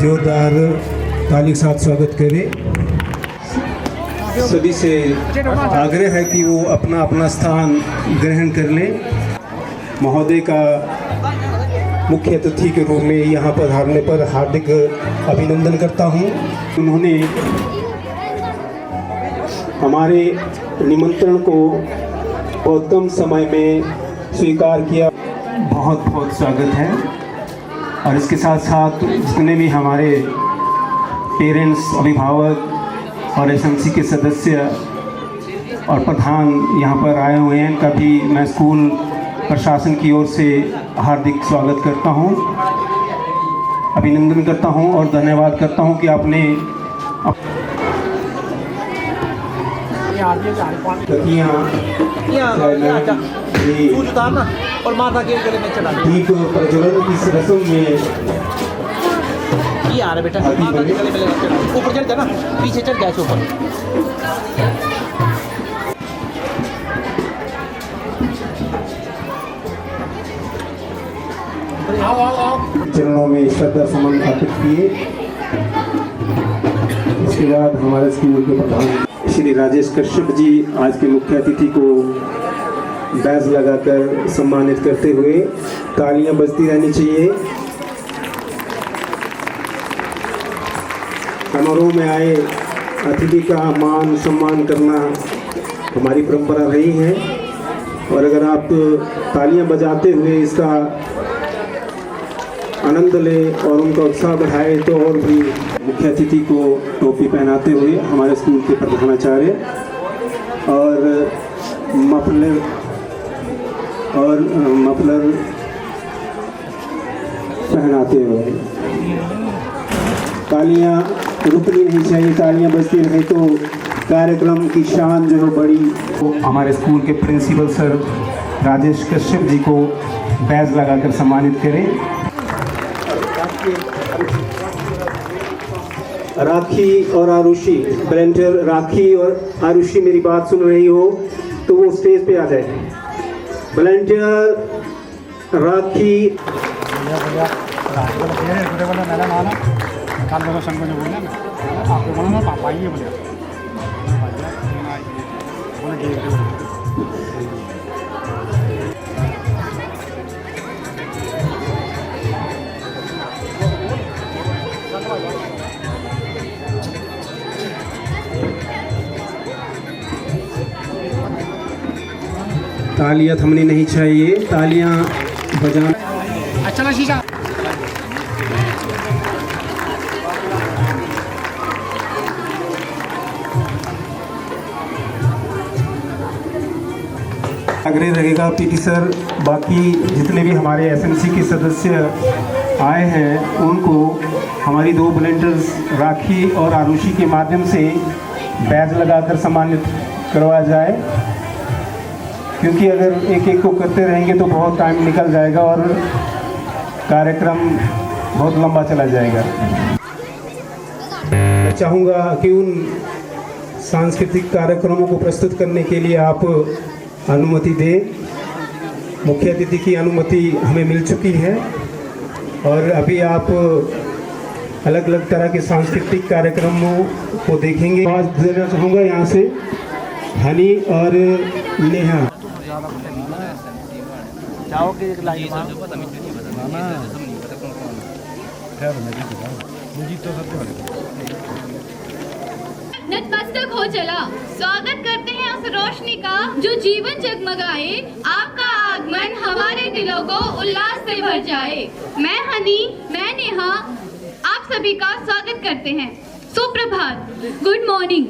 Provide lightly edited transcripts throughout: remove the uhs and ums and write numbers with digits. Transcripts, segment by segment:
जोरदार ताली के साथ स्वागत करें। सभी से आग्रह है कि वो अपना अपना स्थान ग्रहण कर लें। महोदय का मुख्य अतिथि के रूप में यहाँ पर हारने पर हार्दिक अभिनंदन करता हूँ। उन्होंने हमारे निमंत्रण को बहुत कम समय में स्वीकार किया। बहुत बहुत स्वागत है। और इसके साथ साथ जितने भी हमारे पेरेंट्स, अभिभावक और एसएमसी के सदस्य और प्रधान यहाँ पर आए हुए हैं, इनका भी मैं स्कूल प्रशासन की ओर से हार्दिक स्वागत करता हूँ, अभिनंदन करता हूँ और धन्यवाद करता हूँ कि आपने और माता के गले में चढ़ा दीप प्रज्वलन की इस रस्म में ये आ रहा बेटा, माता के गले में चढ़ा, ऊपर चढ़ जा ना, पीछे चढ़ गया ऊपर। चरणों में श्रद्धा सुमन अर्पित किए। इसके बाद हमारे स्कूल के प्रधान श्री राजेश कश्यप जी आज के मुख्य अतिथि को बैज लगाकर सम्मानित करते हुए तालियां बजती रहनी चाहिए। समारोह में आए अतिथि का मान सम्मान करना हमारी परंपरा रही है और अगर आप तालियां बजाते हुए इसका आनंद ले और उनका उत्साह बढ़ाए तो और भी मुख्य अतिथि को टोपी पहनाते हुए हमारे स्कूल के प्रधानाचार्य और मफलर पहनाते हुए तालियां रुकनी नहीं चाहिए, तालियां बजती रहे तो कार्यक्रम की शान जो है बड़ी। तो हमारे स्कूल के प्रिंसिपल सर राजेश कश्यप जी को बैज लगाकर सम्मानित करें। राखी और आरुषि, वॉलंटियर राखी और आरुषि मेरी बात सुन रही हो तो वो स्टेज पे आ जाए। वॉलंटियर राखी तालियां थमनी नहीं चाहिए, तालियां बजाना। अच्छा शीशा आग्रह रहेगा पीटी सर, बाकी जितने भी हमारे एसएमसी के सदस्य आए हैं उनको हमारी दो वॉलंटियर्स राखी और आरुषि के माध्यम से बैज लगाकर सम्मानित करवाया जाए, क्योंकि अगर एक एक को करते रहेंगे तो बहुत टाइम निकल जाएगा और कार्यक्रम बहुत लंबा चला जाएगा। मैं चाहूँगा कि उन सांस्कृतिक कार्यक्रमों को प्रस्तुत करने के लिए आप अनुमति दें। मुख्य अतिथि की अनुमति हमें मिल चुकी है और अभी आप अलग अलग तरह के सांस्कृतिक कार्यक्रमों को देखेंगे। आज देना चाहूँगा यहाँ से हनी और नेहा। जाओगे एक लाइन नतमस्तक हो चला। स्वागत करते हैं उस रोशनी का जो जीवन जगमगाए। आपका आगमन हमारे दिलों को उल्लास से भर जाए। मैं हनी, मैं नेहा आप सभी का स्वागत करते हैं। सुप्रभात, गुड मॉर्निंग।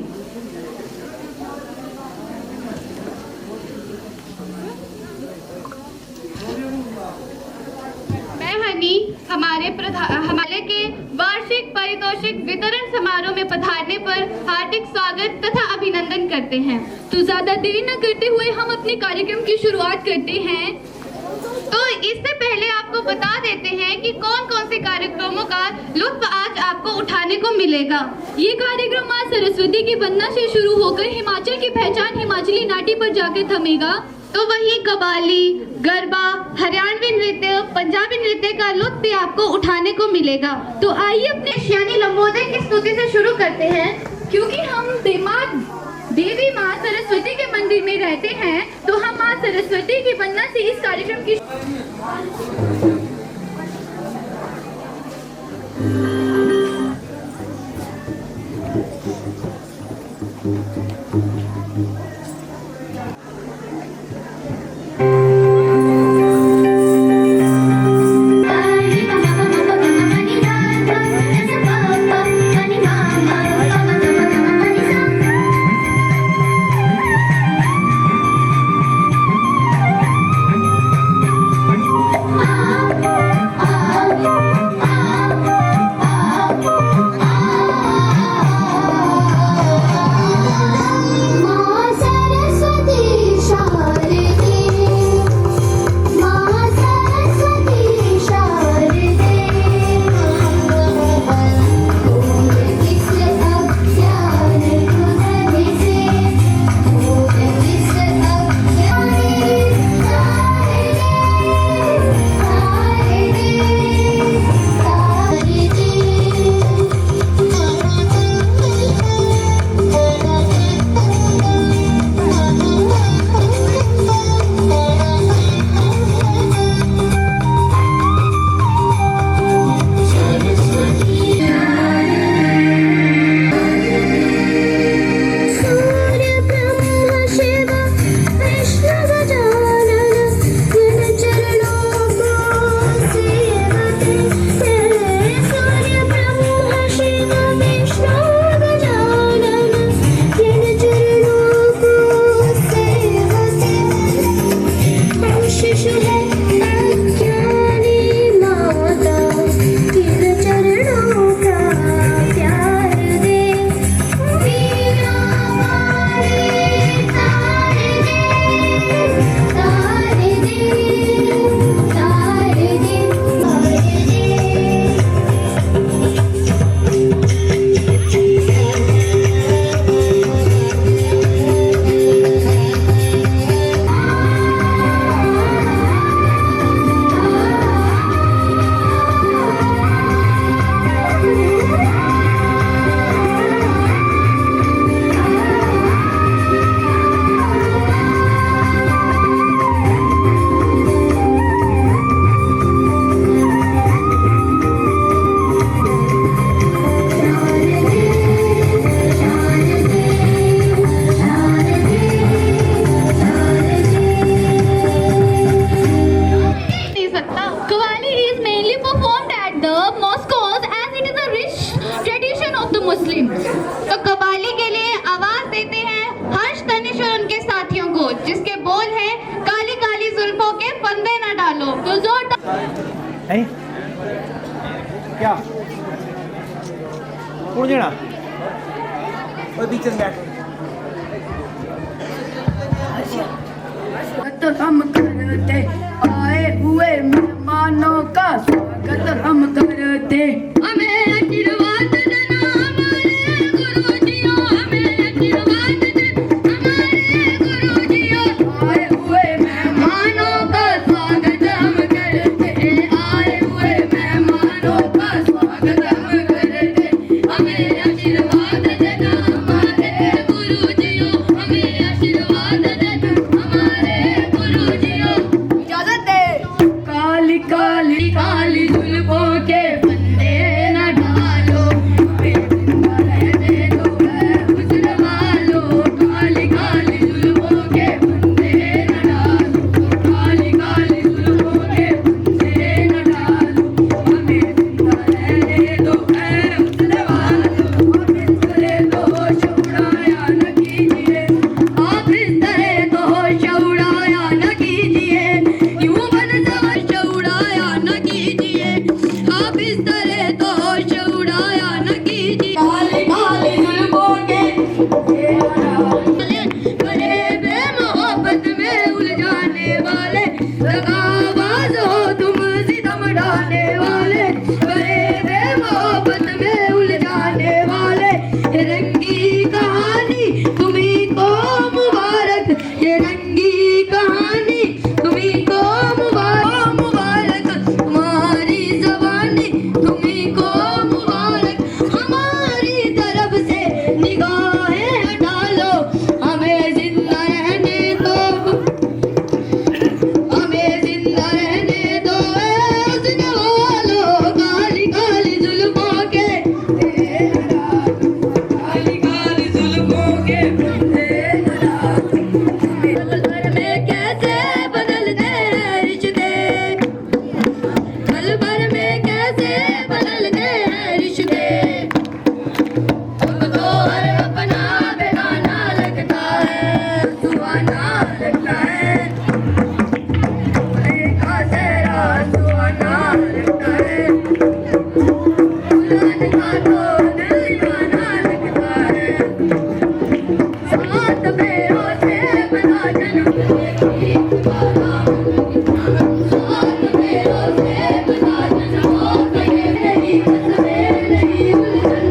मैं हनी हमारे के वार्षिक पारितोषिक वितरण समारोह में पधारने पर हार्दिक स्वागत तथा अभिनंदन करते हैं। तो ज्यादा देर न करते हुए हम अपने कार्यक्रम की शुरुआत करते हैं। तो इससे पहले आपको बता देते हैं कि कौन कौन से कार्यक्रमों का लुत्फ आज आपको उठाने को मिलेगा। ये कार्यक्रम मां सरस्वती की वंदना से शुरू होकर हिमाचल की पहचान हिमाचली नाटी पर जाकर थमेगा। तो वहीं कव्वाली, गरबा, हरियाणवी नृत्य, पंजाबी नृत्य का लुत्फ भी आपको उठाने को मिलेगा। तो आइए अपने यानी लंबोदर की स्तुति से शुरू करते हैं। क्योंकि हम देवी माँ सरस्वती के मंदिर में रहते हैं, तो हम माँ सरस्वती की वंदना से इस कार्यक्रम की नहीं क्या उड़ देना और बीच में बैठ तो हम करते आए हुए मेहमानों का स्वागत हम करते। हमें आशीर्वाद देना हमारे गुरुजियों, हमें आशीर्वाद देना हमारे गुरुजियों। आए हुए मेहमानों का स्वागत हम करते, आए हुए मेहमानों का स्वागत हम करते। हमें आशीर्वाद देना हमारे गुरुजियों, हमें आशीर्वाद देना हमारे गुरुजियों। इजाजत दे। काली काली काली जुल्फों के फंदे न डालो, निगाहें हटा लो, हमें जिंदा रहने दो, हमें जिंदा रहने दो। हुस्न वालों काली काली जुल्फों के, काली काली जुल्फों के पल भर में कैसे बदलते हैं रिश्ते, पल भर में कैसे बदलते हैं रिश्ते। अब तो हर अपना बेगाना लगता है, सुहाना लगता है, देखा तेरा सुहाना लगता है, दुल्हन का तो दिल दीवाना लगता है। सात फेरों से बना जन्म की तुम्हारा, सात फेरों से बना जन्म ये मेरी कसमें नहीं उलझन,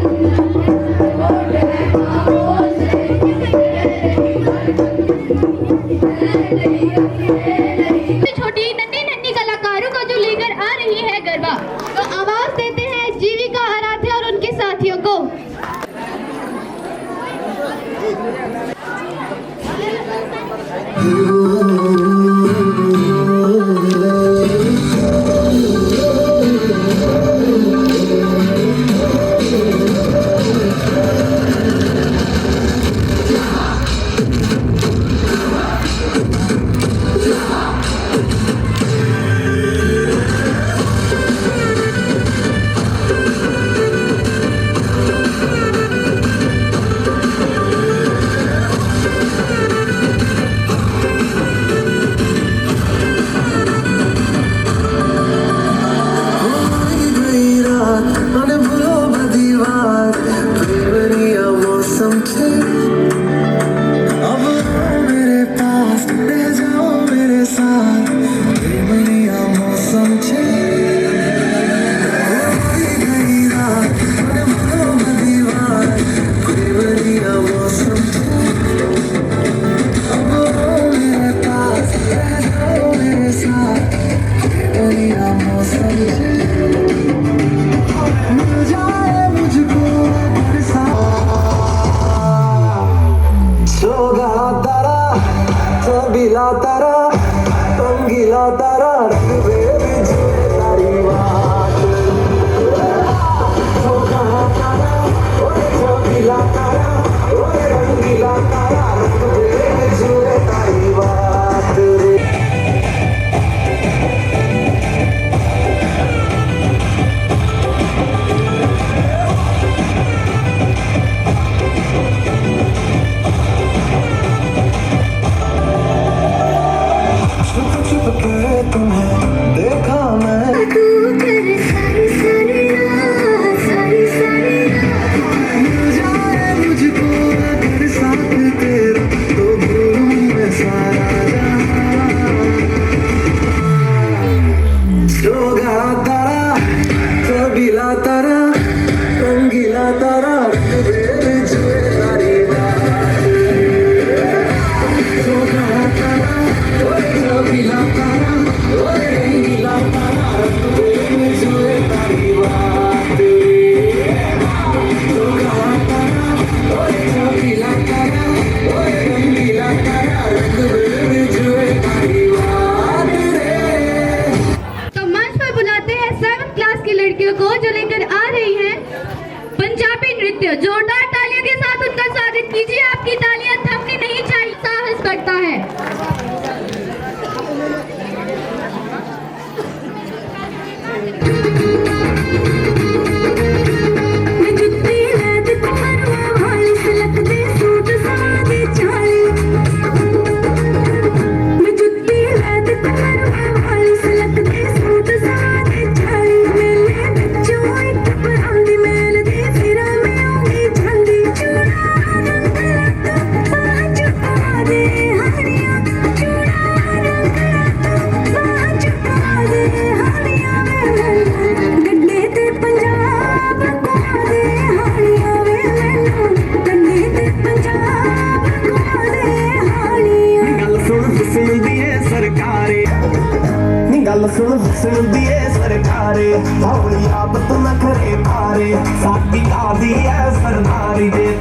होठ है ख्वाबों से छोटी नन्ही नन्ही कलाकारों को जो लेकर आ रही है गरबा, तो आवाज देते हैं जीविका आराध्या और उनके साथियों को।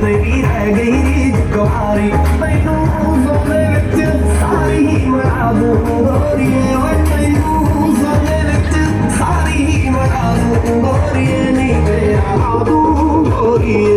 तेरी रह गई रीझ कुआरी तैनू सोने विच सारी ही मरा दूं गोरिए वे तैनू सोने विच सारी ही मरा दूं गोरिए नी तेरा दूं गोरिए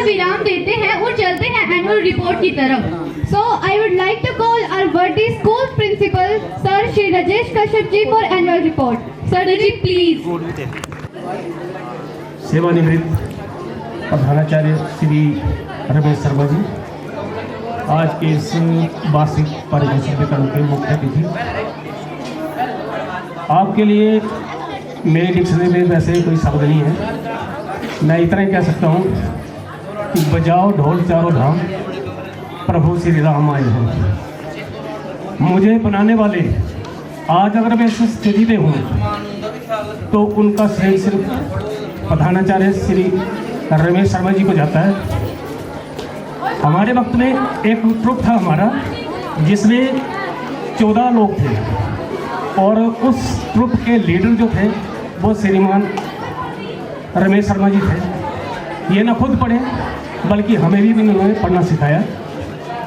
विराम देते हैं और चलते हैं एनुअल रिपोर्ट की तरफ। So I would like to call our worthy school principal sir Shri Rajesh Kashyap ji for annual report. Sir ji please. सेवानिवृत्त प्रधानाचार्य श्री रमेश शर्मा जी आज के इस वार्षिक पारितोषिक वितरण के मुख्य अतिथि। आपके लिए मेरे डिक्शनरी में वैसे कोई शब्द नहीं है, मैं इतना ही कह सकता हूँ कि बजाओ ढोल चारों धाम प्रभु श्री राम आए हैं। मुझे बनाने वाले आज अगर मैं इस स्थिति में हूँ तो उनका श्रेय सिर्फ प्रधानाचार्य श्री रमेश शर्मा जी को जाता है। हमारे वक्त में एक ग्रुप था हमारा जिसमें 14 लोग थे और उस ग्रुप के लीडर जो थे वो श्रीमान रमेश शर्मा जी थे। ये न खुद पढ़े बल्कि हमें भी उन्होंने पढ़ना सिखाया।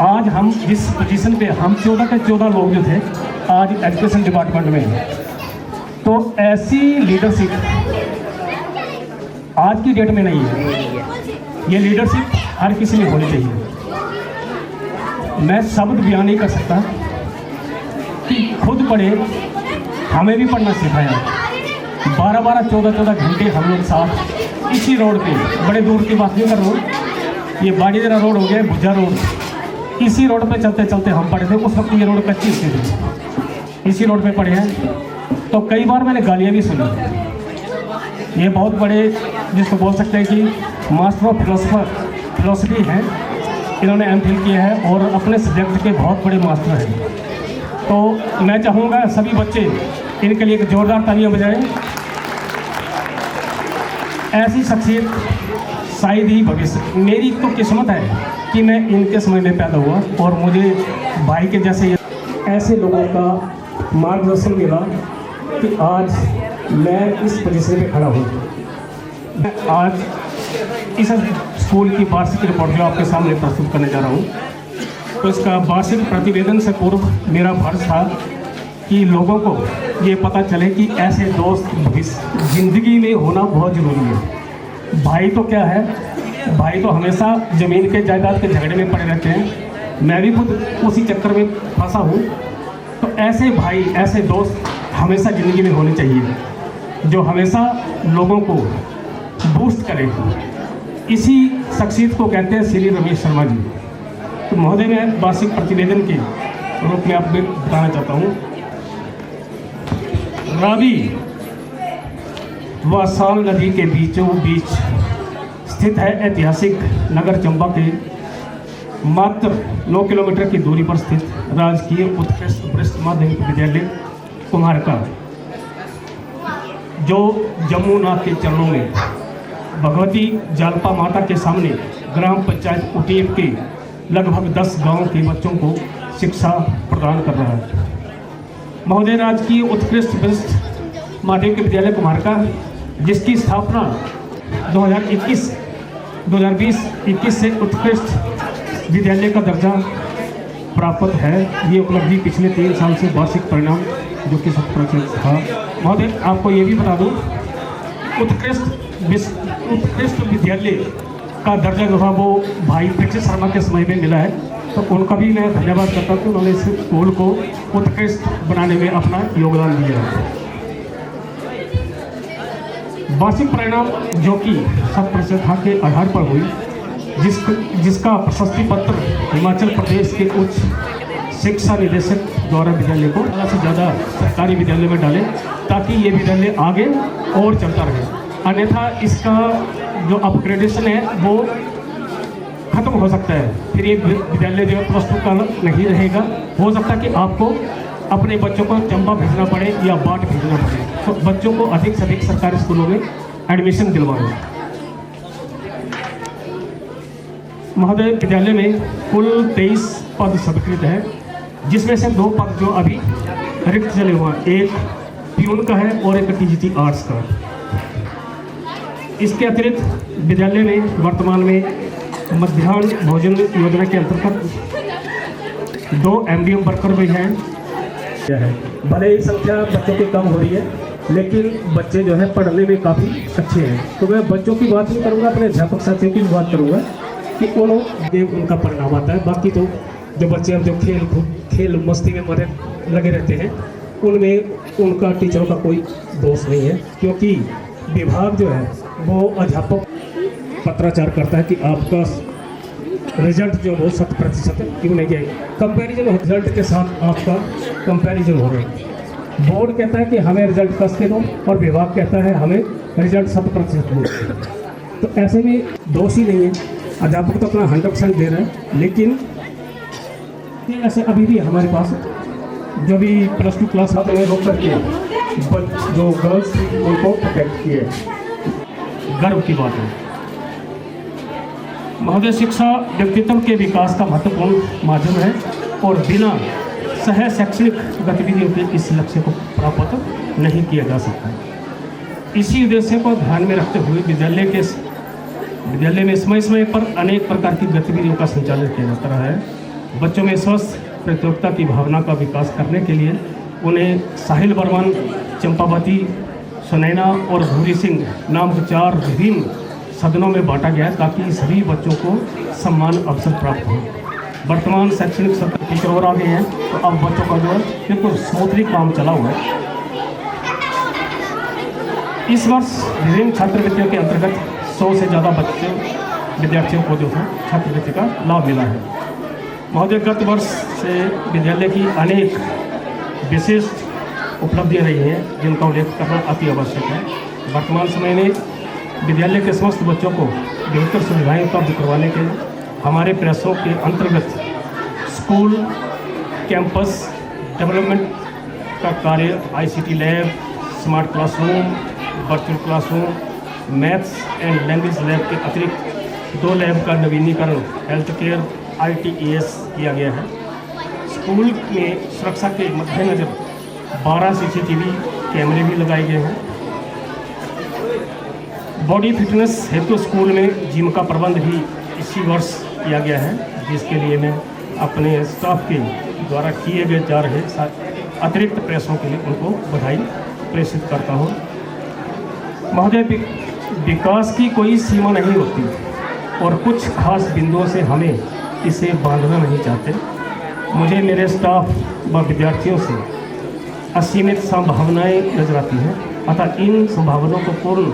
आज हम जिस पोजीशन पे हम 14 के 14 लोग जो थे आज एजुकेशन डिपार्टमेंट में हैं। तो ऐसी लीडरशिप आज की डेट में नहीं है। ये लीडरशिप हर किसी में होनी चाहिए। मैं शब्द बयान नहीं कर सकता कि खुद पढ़े, हमें भी पढ़ना सिखाया। 12-12, 14-14 घंटे हम लोग साथ इसी रोड पे, बड़े दूर की बात नहीं कर रहा हूँ, ये बाड़ीदरा रोड हो गया, भुजा रोड, इसी रोड पे चलते चलते हम पढ़े थे। उस वक्त ये रोड कच्ची थी, इसी रोड पे पढ़े हैं। तो कई बार मैंने गालियाँ भी सुनी। ये बहुत बड़े जिसको बोल सकते हैं कि मास्टर ऑफ फिलोसफी हैं, इन्होंने एमफिल किया है और अपने सब्जेक्ट के बहुत बड़े मास्टर हैं। तो मैं चाहूँगा सभी बच्चे इनके लिए एक जोरदार तालियां बजाएं। ऐसी शख्सियत शायद ही भविष्य, मेरी तो किस्मत है कि मैं इनके समय में पैदा हुआ और मुझे भाई के जैसे ऐसे लोगों का मार्गदर्शन मिला कि आज मैं इस पोजीशन पे खड़ा हूँ। मैं आज इस स्कूल की वार्षिक रिपोर्ट जो आपके सामने प्रस्तुत करने जा रहा हूँ, तो इसका वार्षिक प्रतिवेदन से पूर्व मेरा फर्ज था कि लोगों को ये पता चले कि ऐसे दोस्त ज़िंदगी में होना बहुत ज़रूरी है। भाई तो क्या है, भाई तो हमेशा ज़मीन के जायदाद के झगड़े में पड़े रहते हैं। मैं भी खुद उसी चक्कर में फंसा हूँ। तो ऐसे भाई, ऐसे दोस्त हमेशा ज़िंदगी में होने चाहिए जो हमेशा लोगों को बूस्ट करें। इसी शख्सियत को कहते हैं श्री रमेश शर्मा जी। तो महोदय, मैं वार्षिक प्रतिवेदन के रूप में आपको बताना चाहता हूँ। रावी व साल नदी के बीचों बीच स्थित है ऐतिहासिक नगर चंबा के मात्र 9 किलोमीटर की दूरी पर स्थित राजकीय उत्कृष्ट वरिष्ठ माध्यमिक विद्यालय कुम्हारका, जो जमुना के चरणों में भगवती जालपा माता के सामने ग्राम पंचायत उटीप के लगभग 10 गांवों के बच्चों को शिक्षा प्रदान कर रहा है। महोदय, राजकीय उत्कृष्ट वरिष्ठ माध्यमिक विद्यालय कुम्हारका, जिसकी स्थापना 2020-21 से उत्कृष्ट विद्यालय का दर्जा प्राप्त है। ये उपलब्धि पिछले 3 साल से वार्षिक परिणाम जो कि 100% था। महोदय, आपको ये भी बता दूँ, उत्कृष्ट विद्यालय का दर्जा जो था वो भाई पृथ्वी शर्मा के समय में मिला है। तो उनका भी मैं धन्यवाद करता हूँ कि उन्होंने इस स्कूल को उत्कृष्ट बनाने में अपना योगदान दिया है। वार्षिक परिणाम जो कि 100% के आधार पर हुई, जिसका प्रशस्ति पत्र हिमाचल प्रदेश के उच्च शिक्षा निदेशक द्वारा विद्यालय को ज़्यादा से ज़्यादा सरकारी विद्यालय में डालें ताकि ये विद्यालय आगे और चलता रहे। अन्यथा इसका जो अपग्रेडेशन है वो खत्म हो सकता है। फिर ये विद्यालय जो है +2 का नहीं रहेगा। हो सकता है कि आपको अपने बच्चों को चंबा भेजना पड़े या बाट भेजना पड़े। तो बच्चों को अधिक से अधिक सरकारी स्कूलों में एडमिशन दिलवाएं। महोदय, विद्यालय में कुल 23 पद स्वीकृत है, जिसमें से 2 पद जो अभी रिक्त चले हुए हैं, एक प्यून का है और एक टीजीटी आर्ट्स का। इसके अतिरिक्त विद्यालय में वर्तमान में मध्याह्न भोजन योजना के अंतर्गत 2 एमडीएम वर्कर भी हैं। भले ही संख्या बच्चों की कम हो रही है, लेकिन बच्चे जो है पढ़ने में काफ़ी अच्छे हैं। तो मैं बच्चों की बात नहीं करूँगा, अपने अध्यापक साथियों की बात करूँगा कि उनका परिणाम आता है। बाकी तो जो बच्चे अब जो खेल मस्ती में लगे रहते हैं, उनमें उनका टीचरों का कोई दोष नहीं है, क्योंकि विभाग जो है वो अध्यापक पत्राचार करता है कि आपका रिजल्ट जो वो 100% क्यों नहीं गया। कंपैरिजन रिजल्ट के साथ आपका कंपैरिजन हो गया। बोर्ड कहता है कि हमें रिजल्ट कस के दो और विभाग कहता है हमें रिजल्ट 100% दो। तो ऐसे में दोष ही नहीं है। अध्यापक तो अपना 100% दे रहे हैं, लेकिन ऐसे अभी भी हमारे पास जो भी +2 क्लास आते हैं रोक करके जो गर्ल्स उनको प्रोटेक्ट किए। गर्व की बात है। महोदय, शिक्षा व्यक्तित्व के विकास का महत्वपूर्ण माध्यम है और बिना सह शैक्षणिक गतिविधियों के इस लक्ष्य को प्राप्त नहीं किया जा सकता। इसी उद्देश्य को ध्यान में रखते हुए विद्यालय में समय समय पर अनेक प्रकार की गतिविधियों का संचालन किया जाता रहा है। बच्चों में स्वस्थ प्रतियोगिता की भावना का विकास करने के लिए उन्हें साहिल बर्मन, चंपावती, सुनैना और भूरी सिंह नाम के 4 विभिन्न सदनों में बांटा गया है ताकि सभी बच्चों को समान अवसर प्राप्त हो। वर्तमान शैक्षणिक सत्र टीचर और आगे हैं, तो अब बच्चों का जो है बिल्कुल स्मूथली काम चला हुआ है। इस वर्ष विभिन्न छात्रवृत्तियों के अंतर्गत 100 से ज़्यादा विद्यार्थियों को जो है छात्रवृत्ति का लाभ मिला है। महोदय, गत वर्ष से विद्यालय की अनेक विशिष्ट उपलब्धियाँ रही हैं जिनका उल्लेख करना अति आवश्यक है। वर्तमान समय में विद्यालय के समस्त बच्चों को बेहतर सुविधाएं उपलब्ध करवाने के हमारे प्रयासों के अंतर्गत स्कूल कैंपस डेवलपमेंट का कार्य ICT lab, smart classroom, virtual classroom, maths and language lab के अतिरिक्त 2 लैब का नवीनीकरण हेल्थ केयर ITES किया गया है। स्कूल में सुरक्षा के मद्देनजर 12 CCTV कैमरे भी लगाए गए हैं। बॉडी फिटनेस हेतु स्कूल में जिम का प्रबंध भी इसी वर्ष किया गया है, जिसके लिए मैं अपने स्टाफ के द्वारा किए गए जा रहे अतिरिक्त प्रयासों के लिए उनको बधाई प्रेषित करता हूँ। महोदय, विकास की कोई सीमा नहीं होती और कुछ खास बिंदुओं से हमें इसे बांधना नहीं चाहते। मुझे मेरे स्टाफ व विद्यार्थियों से असीमित संभावनाएं नजर आती हैं, अतः इन संभावनाओं को पूर्ण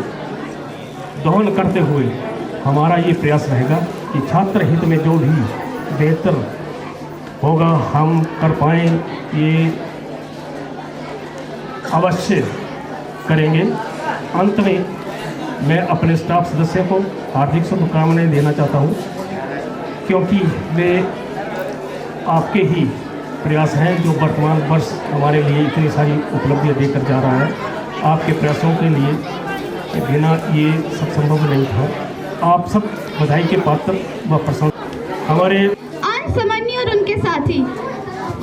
दोहन करते हुए हमारा ये प्रयास रहेगा कि छात्र हित में जो भी बेहतर होगा हम कर पाएँ, ये अवश्य करेंगे। अंत में मैं अपने स्टाफ सदस्यों को हार्दिक शुभकामनाएं देना चाहता हूँ, क्योंकि वे आपके ही प्रयास हैं जो वर्तमान वर्ष हमारे लिए इतनी सारी उपलब्धियां देकर जा रहा है। आपके प्रयासों के लिए बिना ये सब संभव नहीं था। आप सब बधाई के पात्र व प्रशंसनीय। हमारे अंश समन्वय और उनके साथी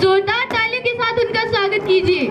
जोरदार तालियों के साथ उनका स्वागत कीजिए।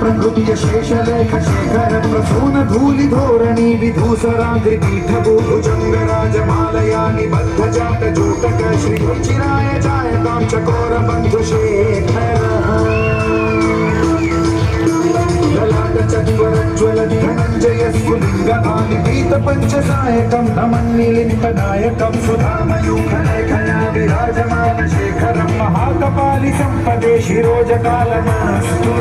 प्रकृत्य शेषलेख शेखर प्रसून धूलि धोरणी विधूसराग्रिपीठभूभुजंग राजमालया निबद्ध जात जोटक श्री चिराय जायतां चकोर बंधु शेखर ललाट चत्वर ज्वलद्धनञ्जय स्फुलिङ्गभानि पीतपञ्चसायकं नमन्निलिम्पनायकं सुधामयूखलेखया विराजमानशेखरं महाकपालि सम्पदे शिरोजकालमास्तु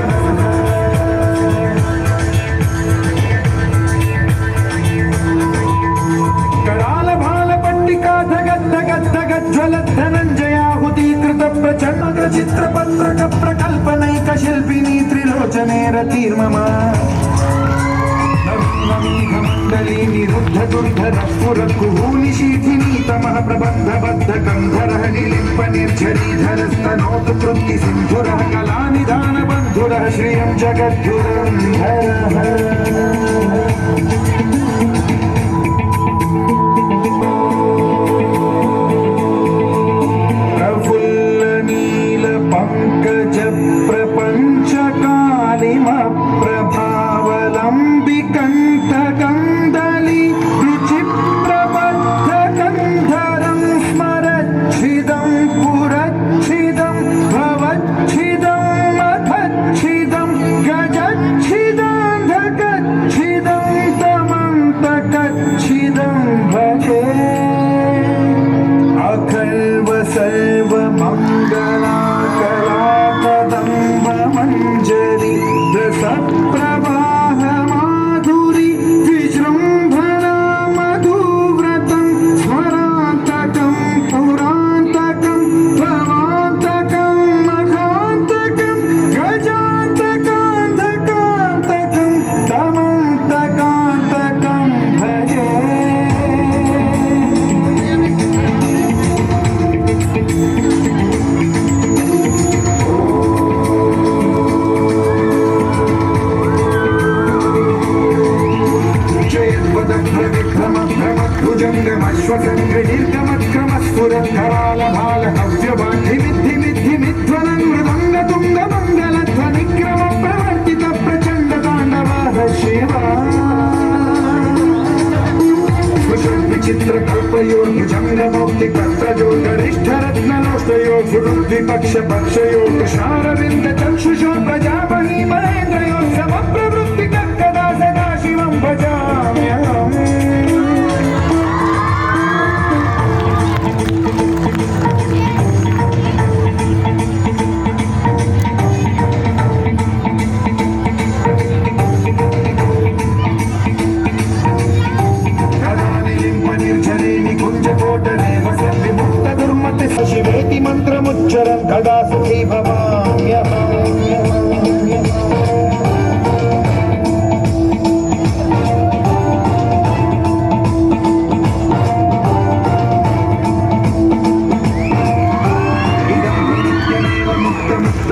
करालभालपट्टिका धगद्धगद्धगज्ज्वलद्धनञ्जयाहुतीकृत प्रचण्ड चित्रपत्रक प्रकल्पनैक शिल्पिनी त्रिलोचने रतिर्मम नवीनमेघमण्डली निरुद्ध दुर्धर स्फुरत्कुहूनि शीथिनी तमः प्रबन्धबद्ध गन्धरः निलिम्प निर्झरीधरस्तनोतु कृत्ति सिन्धुरः कलानिधान बन्धुरः श्रियं जगद्धुरन्धरः पंकज प्रपंच कालिम प्रभावलंबिकंत गंधली रुचिप्रबद्ध गंधरं स्मरच्छिदं पुरच्छिदं भवच्छिदं मखच्छिदं गजच्छिदं धगच्छिदं तमन्तकच्छिदं भजे अखल्व सर्व मंगला मंजरी रसप्रवाह माधुरी विजृंभणा मधुव्रतं स्वरान्तकं पुरान्तकं भवान्तकं मखान्तकं गजान्तकान्तकान्तकं तमन्तकान्तकं भजे करालभालहव्यवान्धिमिद्धिमिद्धिमिध्वनं मृदङ्गतुङ्गमङ्गलध्वनिक्रम प्रवर्तित प्रचण्ड ताण्डवः शिवा विचित्रकल्पयो भुजङ्गमौक्तिकत्रयो गरिष्ठरत्नलोष्टयो सुहृद्विपक्षपक्षयो तुषारविन्द चक्षुषो प्रजापति महेन्द्रयो समप्रवृत्तिकर्कदा सदा शिवं भजाम्यहम् शिवेति मंत्रमुच्चरं कदा सुखी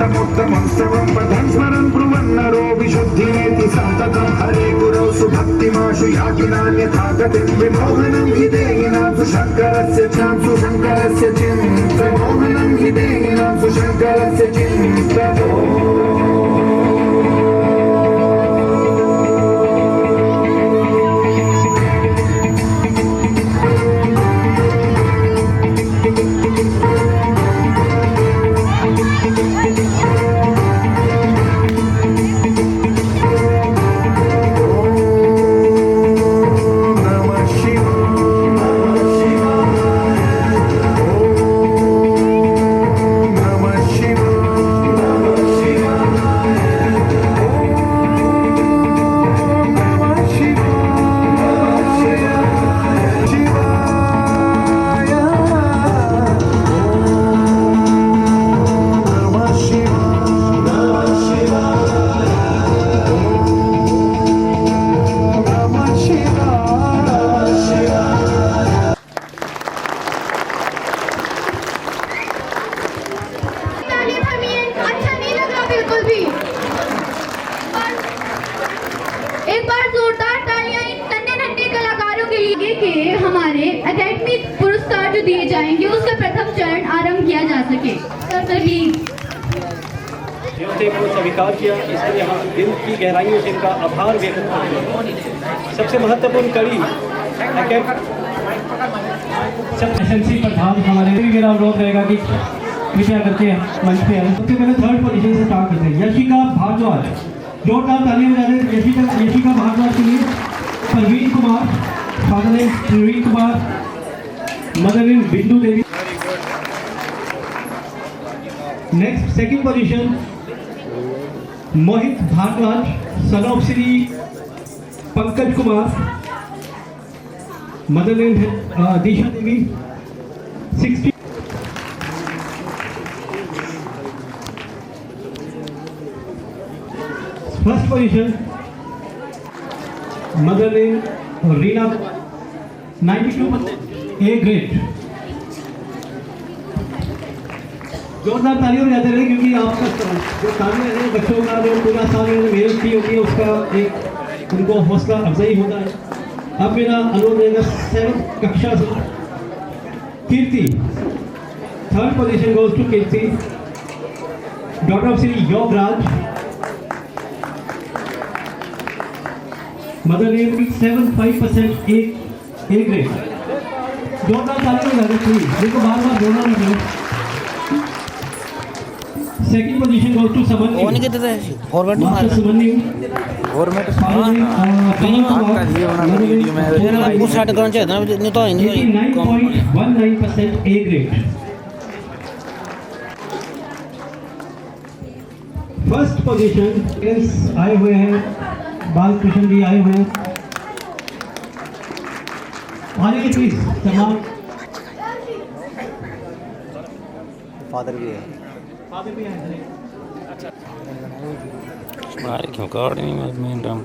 मुक्तमुत्तमस्तवं पठन् स्मरन् ब्रुवन्नरो विशुद्धिमेति सन्ततं हरे गुरौ सुभक्तिमाशु यातिनान्यथा गतिं विमोहनं हि देहिनां सुशङ्करस्य चिन्तमोहनं हि देहिनां सुशङ्करस्य चिन्तमो हमारे एकेडमिक पुरस्कार जो दिए जाएंगे उसका प्रथम चरण आरंभ किया जा सके। देवते को स्वीकार किया, इसलिए हम दिल की गहराइयों से इनका आभार व्यक्त करते हैं। सबसे महत्वपूर्ण कड़ी एसएलसी प्रधान हमारे भी मेरा अनुरोध रहेगा कि कृपया करके मंच पे आए। सबसे पहले थर्ड पोजीशन से स्टार्ट करते हैं। यशिका भारद्वाज जोरदार तालियां बजा दें यशिका भारद्वाज के लिए। Parveen Kumar, father name Praveen Kumar, mother name Bindu Devi. Next second position Mohit Bhardwaj, son of Shri Pankaj Kumar, mother name है Disha Devi. 60 first position mother name Reena, 92% A grade. जोरदार तालियों में जाते रहे क्योंकि आपका जो सामने रहे बच्चों का जो पूरा साल में मेहनत की होती है उसका एक उनको हौसला अफजाई होता है। अब मेरा अनुरोध रहेगा 7th कक्षा से Kirti, third position goes to Kirti, daughter of Shri Yograj, mother name 75% A grade. जोरदार तालियों में जाते प्लीज, देखो बार बार बोलना नहीं है। सेकंड पोजीशन गोज टू समन्यु, कौन कितने थे फॉरवर्ड मास्टर समन्यु, गवर्नमेंट वीडियो में कुछ स्टार्ट करना चाहिए था नहीं तो नहीं 89.19% ए ग्रेड। फर्स्ट पोजीशन आए हुए हैं, बालकृष्ण जी आए हुए हैं, आइए प्लीज तमाम। फादर भी है फादर भी आए हैं। क्यों कार्ड नहीं मैं ड्राम